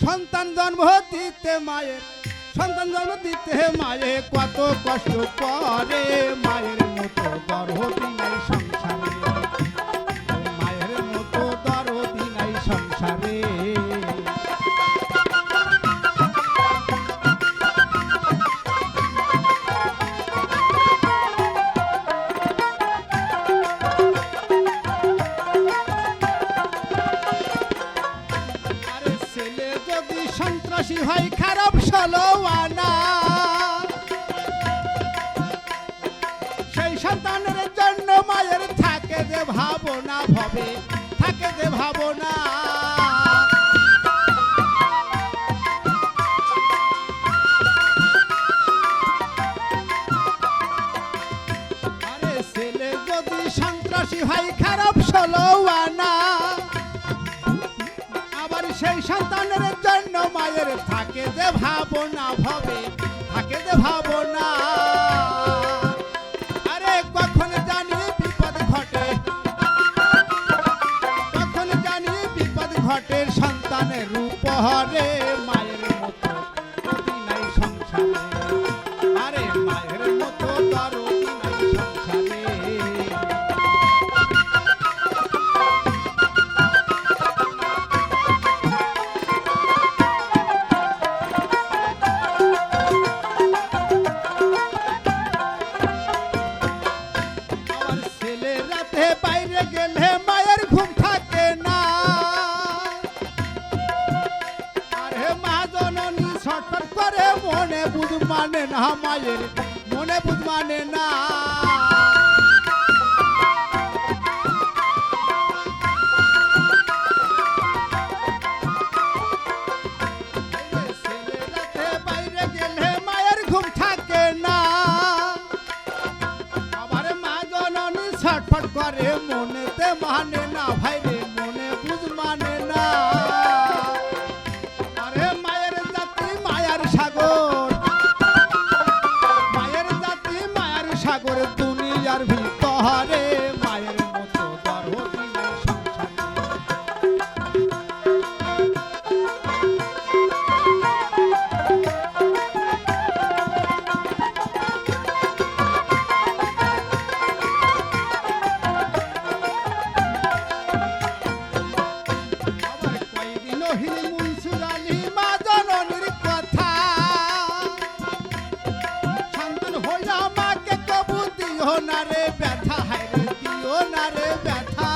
সন্তান জন্ম দিতে মায়ের মায়ে কত কষ্ট করে মায়ের মতো দরদি নাই সংসারে মায়ের মতো দরদি নাই সংসারে সন্ত্রাসী হয় খারাপ সলোয়ানা সেই সন্তানের জন্য মায়ের থাকে যে ভাবনা ভবে থাকে যে ভাবনা আরে ছেলে যদি সন্ত্রাসী হয় খারাপ সলোয়ানা সেই সন্তানের জন্য মায়ের থাকে যে ভাবনা ভবে থাকে যে ভাবনা আরে কখন জানি বিপদ ঘটে কখন জানি বিপদ ঘটে সন্তানের উপহারে মায়ের মতো দরদি নাই সংসারে আরে মায়ের মতো দরদি নাই সংসারে বাইরে গেলে মায়ের ঘুম থাকে না আরে মা জননী ছটফট করে মনে বুঝ মানে না মায়ের মনে বুঝ মানে না ছেলেরাতে বাইরে গেলে মায়ের ঘুম থাকে না ছটফট করে মনেতে মানে না ভাইরে মনে বুঝ মানে না আরে মায়ের জাতি মায়ার সাগর মায়ের জাতি মায়ার সাগর দুনিয়ার ভিতরে মায়ের মতো দরদি নাই না রে ব্যথা হায়রে দিও না রে ব্যথা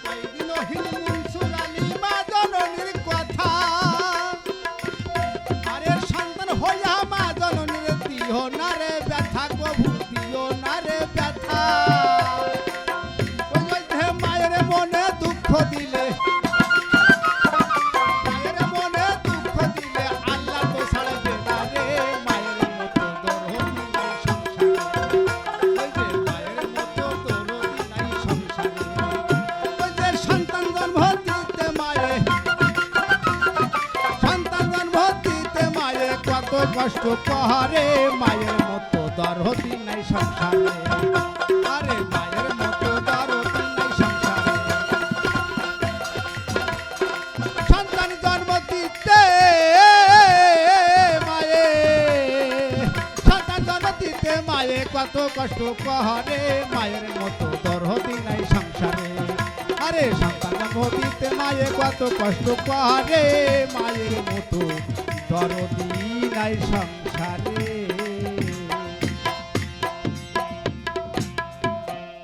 কয়দিন হিল মনসুর আলী মা জননীর কথা আরে সন্তান হইয়া মা জননীর দিও না রে ব্যথা কবু দিও না রে ব্যথা মায়ের মনে দুঃখ দিলে কষ্ট পাহাড়ে মায়ের মতো দরদি নাই সংসারে আরে মায়ের মতো দরদি নাই সংসারে সন্তান জন্ম দিতে মায়ে সন্তান জন্ম দিতে মায়ে কত কষ্ট পাহাড়ে মায়ের মতো দরদি নাই সংসারে আরে সন্তান জন্ম দিতে মায়ে কত কষ্ট পাহাড়ে মায়ের মতো দরদি নাই সংসারে।